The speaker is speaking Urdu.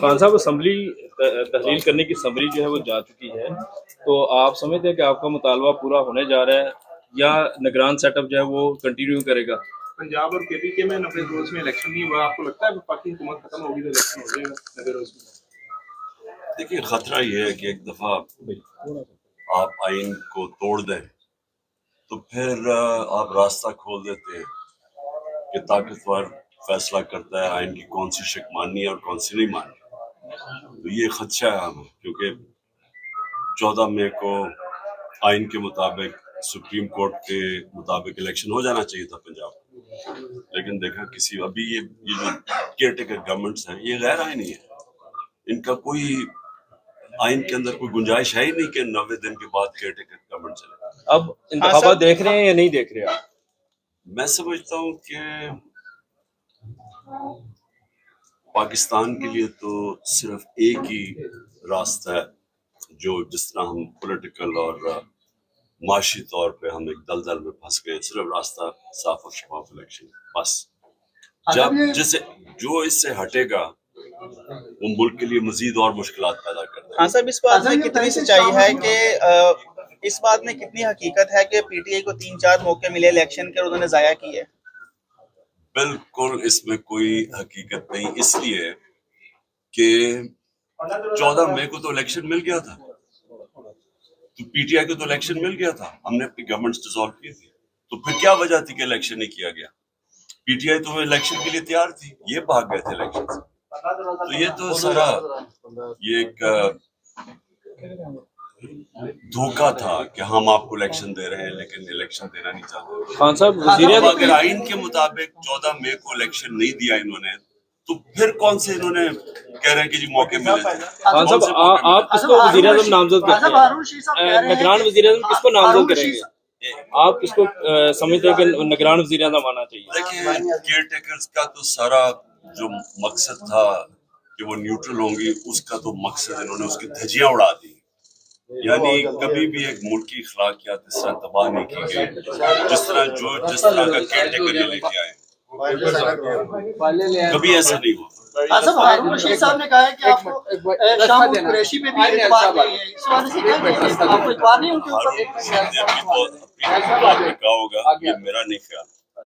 خان صاحب اسمبلی تحلیل کرنے کی اسمبلی جو ہے وہ جا چکی ہے، تو آپ سمجھتے ہیں کہ آپ کا مطالبہ پورا ہونے جا رہا ہے یا نگران سیٹ اپ جو ہے وہ کنٹینیو کرے گا؟ پنجاب اور کے پی کے میں 90 روز میں الیکشن نہیں ہوا، آپ کو لگتا ہے پاکی حکومت ختم ہوگی تو الیکشن ہو جائے گا 90 روز میں؟ دیکھیے خطرہ یہ ہے کہ ایک دفعہ آپ آئین کو توڑ دیں تو پھر آپ راستہ کھول دیتے ہیں کہ طاقتور فیصلہ کرتا ہے آئین کی کون سی شق ماننی ہے اور کون سی نہیں ماننی. تو یہ خدشہ ہے ہمیں، کیونکہ 14 مئی کو آئین کے مطابق سپریم کورٹ کے مطابق الیکشن ہو جانا چاہیے تھا پنجاب میں، لیکن دیکھا کسی ابھی یہ جو کیئر ٹیکر گورنمنٹس ہیں یہ غیر آئینی ہے. ان کا کوئی آئین کے اندر کوئی گنجائش ہے ہی نہیں کہ 90 دن کے بعد کیئر ٹیکر گورنمنٹ چلے. اب انتخابات دیکھ رہے ہیں یا نہیں دیکھ رہے آپ؟ میں سمجھتا ہوں کہ پاکستان کے لیے تو صرف ایک ہی راستہ ہے جو جس طرح ہم پولیٹیکل اور معاشی طور پہ ہم ایک دلدل میں پھنس گئے، صرف راستہ صاف اور شفاف الیکشن. بس جب جو اس سے ہٹے گا وہ ملک کے لیے مزید اور مشکلات پیدا کر دے گا. ہاں صاحب، اس بات میں کتنی سچائی ہے کہ اس بات میں کتنی حقیقت ہے کہ پی ٹی آئی کو 3-4 موقع ملے الیکشن کے اور انہوں نے ضائع کیے؟ بالکل اس میں کوئی حقیقت نہیں، اس لیے کہ 14 مئی کو تو الیکشن مل گیا تھا، تو پی ٹی آئی کو تو الیکشن مل گیا تھا، ہم نے اپنی گورنمنٹ ڈیزالو کی تھی، تو پھر کیا وجہ تھی کہ الیکشن نہیں کیا گیا؟ پی ٹی آئی تو الیکشن کے لیے تیار تھی، یہ بھاگ گئے تھے الیکشن سے. تو یہ تو سارا یہ ایک دھوکہ تھا کہ ہم آپ کو الیکشن دے رہے ہیں لیکن الیکشن دینا نہیں چاہتے. خان صاحب وزیر اگر آئین کے مطابق 14 مئی کو الیکشن نہیں دیا انہوں نے تو پھر کون سے انہوں نے کہہ رہے ہیں کہ جی موقع ملے تھے. خان صاحب آپ کس کو وزیر اعظم نامزد کرتے ہیں؟ نگران وزیر اعظم کس کو نامزد کریں گے؟ آپ کس کو سمجھتے ہیں کہ نگران وزیر اعظم آنا چاہیے؟ دیکھیے کیئر ٹیکرز کا تو سارا جو مقصد تھا کہ وہ نیوٹرل ہوں گی، اس کا تو مقصد انہوں نے اس کی دھجیاں اڑا دی. یعنی کبھی بھی ایک ملک کی اخلاقیات اس طرح تباہ نہیں کی گئی جس طرح کا کیئر ٹیکر یہ لے کے آئے. کبھی ایسا نہیں ہوا. ہارون رشید صاحب نے کہا ہے کہ آپ کو شاہ قریشی پہ بھی اعتبار نہیں ہے، اس وجہ سے کیا کہتے ہیں آپ کو اعتبار نہیں ان کے اوپر؟ ہارون رشید نے اپنی بات کہا ہوگا، یہ میرا نہیں خیال.